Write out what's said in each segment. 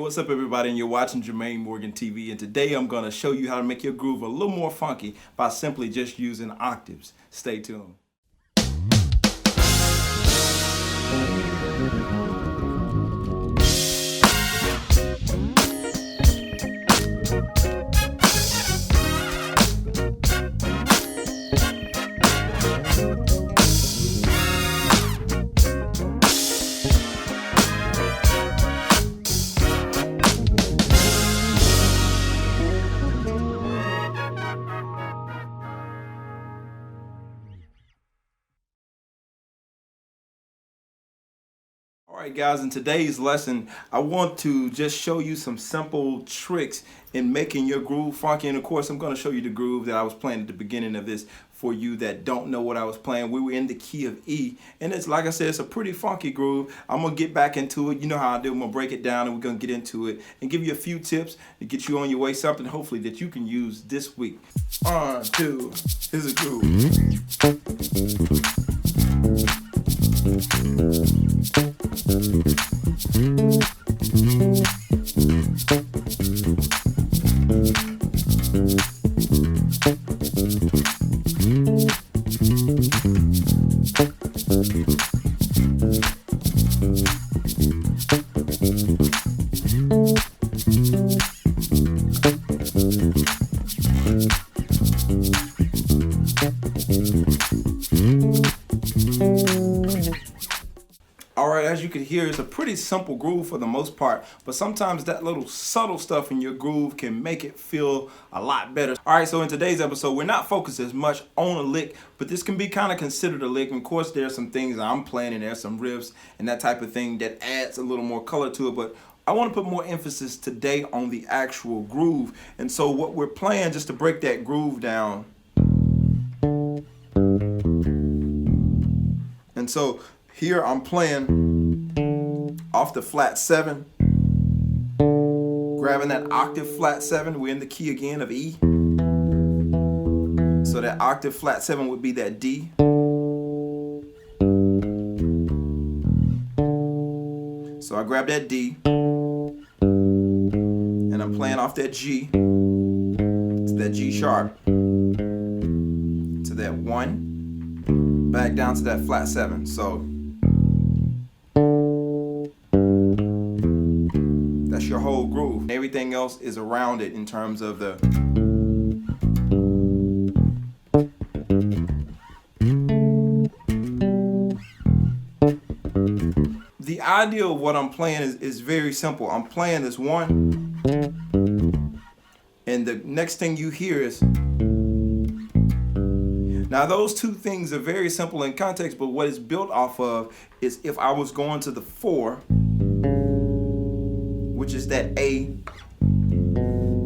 What's up, everybody, and you're watching Jermaine Morgan TV, and today I'm going to show you how to make your groove a little more funky by simply just using octaves. Stay tuned. Alright guys, in today's lesson, I want to just show you some simple tricks in making your groove funky. And of course, I'm going to show you the groove that I was playing at the beginning of this for you that don't know what I was playing. We were in the key of E, and it's, like I said, it's a pretty funky groove. I'm going to get back into it. You know how I do. I'm going to break it down, and we're going to get into it and give you a few tips to get you on your way, something hopefully that you can use this week. 1, 2, here's a groove. Alright, as you can hear, it's a pretty simple groove for the most part, but sometimes that little subtle stuff in your groove can make it feel a lot better. Alright, so in today's episode, we're not focused as much on a lick, but this can be kind of considered a lick. And of course, there's some things that I'm playing, and there's some riffs and that type of thing that adds a little more color to it, but I want to put more emphasis today on the actual groove. And so what we're playing, just to break that groove down. And so here I'm playing off the flat 7, grabbing that octave flat 7. We're in the key again of E. So that octave flat 7 would be that D. So I grab that D, and I'm playing off that G to that G sharp, to that 1, back down to that flat 7. So that's your whole groove. Everything else is around it in terms of the idea of what I'm playing is very simple. I'm playing this 1, and the next thing you hear is. Now those two things are very simple in context, but what it's built off of is if I was going to the 4, which is that A,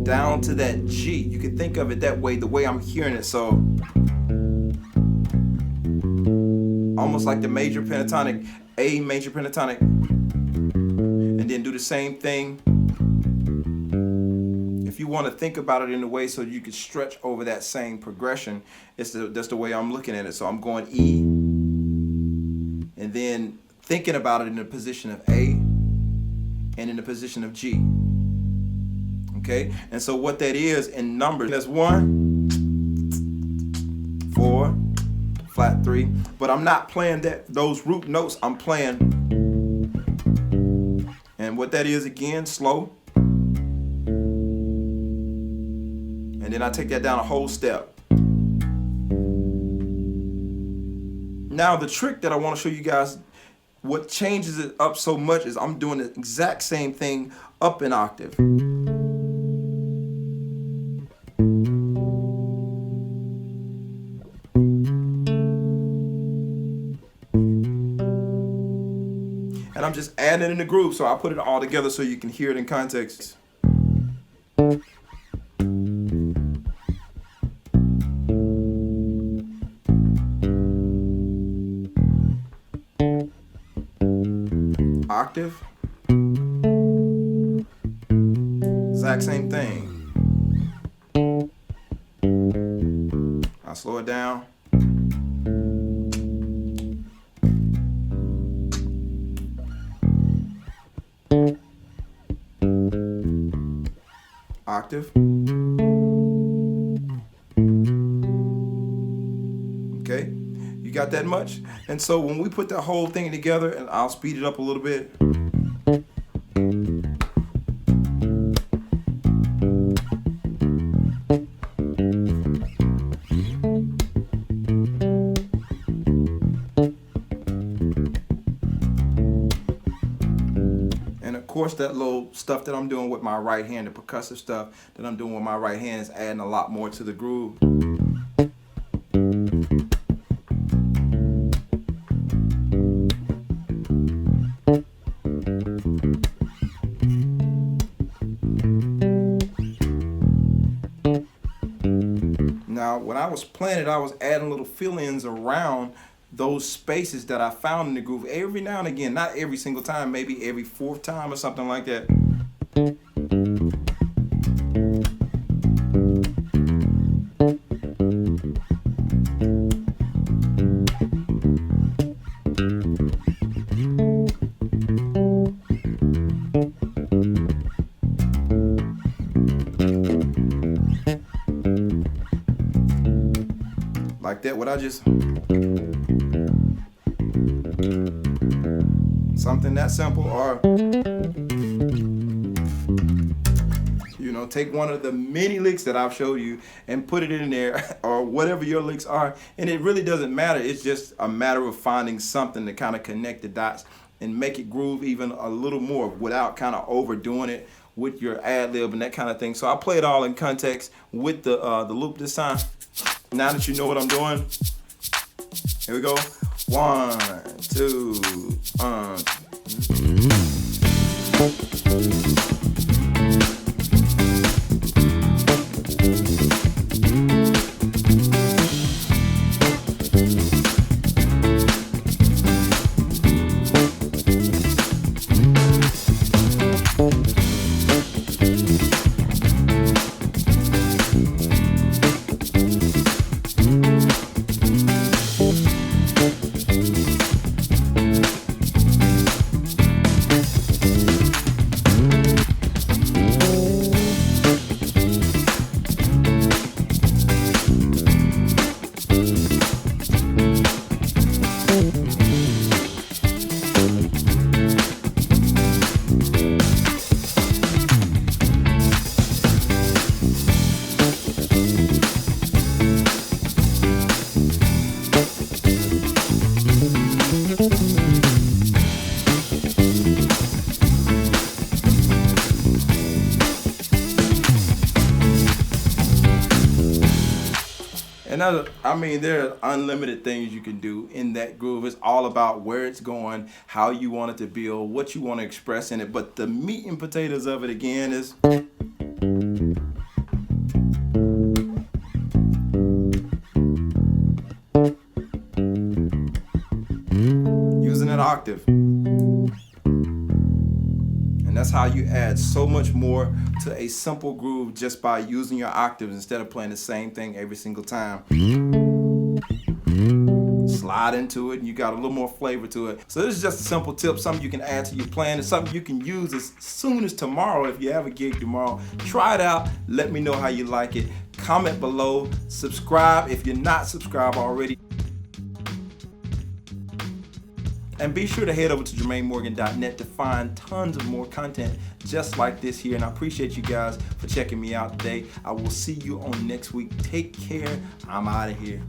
down to that G. You can think of it that way, the way I'm hearing it. So almost like the major pentatonic, A major pentatonic, and then do the same thing. If you want to think about it in a way so you can stretch over that same progression, that's the way I'm looking at it. So I'm going E, and then thinking about it in the position of A and in the position of G. Okay, and so what that is in numbers, that's 1, 4, flat 3, but I'm not playing those root notes. I'm playing, and what that is again, slow, and then I take that down a whole step. Now the trick that I want to show you guys, what changes it up so much, is I'm doing the exact same thing up an octave. And I'm just adding it in the groove, so I put it all together so you can hear it in context. Octave, exact same thing. I slow it down. Octave. Okay, you got that much? And so when we put that whole thing together, and I'll speed it up a little bit. And of course, that little stuff that I'm doing with my right hand, the percussive stuff that I'm doing with my right hand, is adding a lot more to the groove. Now, when I was playing it, I was adding little fill-ins around those spaces that I found in the groove every now and again. Not every single time, maybe every fourth time or something like that. Like that, what I just, something that simple, or you know, take one of the many licks that I've showed you and put it in there, or whatever your licks are, and it really doesn't matter. It's just a matter of finding something to kind of connect the dots and make it groove even a little more without kind of overdoing it with your ad lib and that kind of thing. So I play it all in context with the loop this time. Now that you know what I'm doing, here we go. 1, 2, And I mean, there are unlimited things you can do in that groove. It's all about where it's going, how you want it to build, what you want to express in it. But the meat and potatoes of it again is using an octave. And that's how you add so much more to a simple groove, just by using your octaves instead of playing the same thing every single time. slide into it and you got a little more flavor to it. So this is just a simple tip, something you can add to your plan. It's something you can use as soon as tomorrow. If you have a gig tomorrow, try it out. Let me know how you like it. Comment below, subscribe if you're not subscribed already. And be sure to head over to JermaineMorgan.net to find tons of more content just like this here. And I appreciate you guys for checking me out today. I will see you on next week. Take care. I'm out of here.